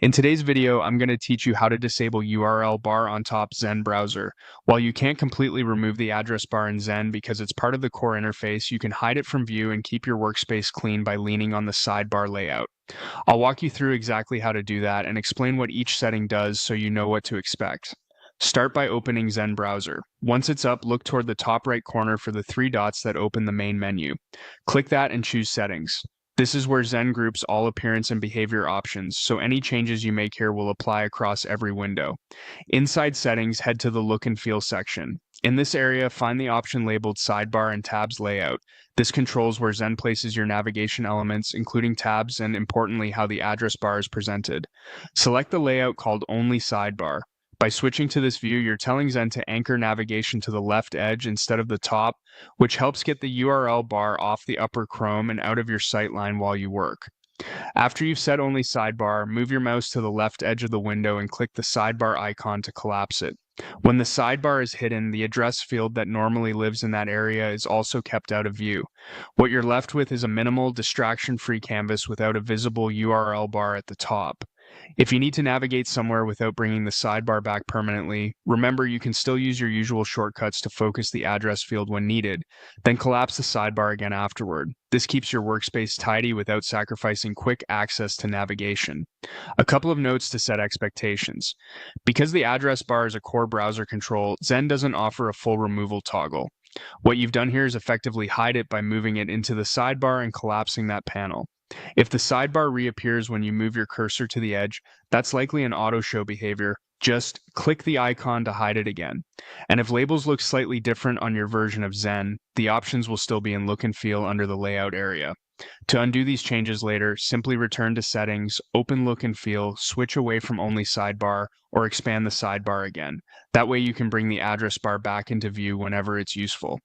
In today's video, I'm going to teach you how to disable URL bar on top Zen Browser. While you can't completely remove the address bar in Zen because it's part of the core interface, you can hide it from view and keep your workspace clean by leaning on the sidebar layout. I'll walk you through exactly how to do that and explain what each setting does so you know what to expect. Start by opening Zen Browser. Once it's up, look toward the top right corner for the three dots that open the main menu. Click that and choose Settings. This is where Zen groups all appearance and behavior options, so any changes you make here will apply across every window. Inside Settings, head to the Look and Feel section. In this area, find the option labeled Sidebar and Tabs Layout. This controls where Zen places your navigation elements, including tabs and, importantly, how the address bar is presented. Select the layout called Only Sidebar. By switching to this view, you're telling Zen to anchor navigation to the left edge instead of the top, which helps get the URL bar off the upper Chrome and out of your sightline while you work. After you've set only sidebar, move your mouse to the left edge of the window and click the sidebar icon to collapse it. When the sidebar is hidden, the address field that normally lives in that area is also kept out of view. What you're left with is a minimal, distraction-free canvas without a visible URL bar at the top. If you need to navigate somewhere without bringing the sidebar back permanently, remember you can still use your usual shortcuts to focus the address field when needed, then collapse the sidebar again afterward. This keeps your workspace tidy without sacrificing quick access to navigation. A couple of notes to set expectations. Because the address bar is a core browser control, Zen doesn't offer a full removal toggle. What you've done here is effectively hide it by moving it into the sidebar and collapsing that panel. If the sidebar reappears when you move your cursor to the edge, that's likely an auto show behavior. Just click the icon to hide it again. And if labels look slightly different on your version of Zen, the options will still be in Look and Feel under the Layout area. To undo these changes later, simply return to Settings, open Look and Feel, switch away from Only Sidebar, or expand the sidebar again. That way you can bring the address bar back into view whenever it's useful.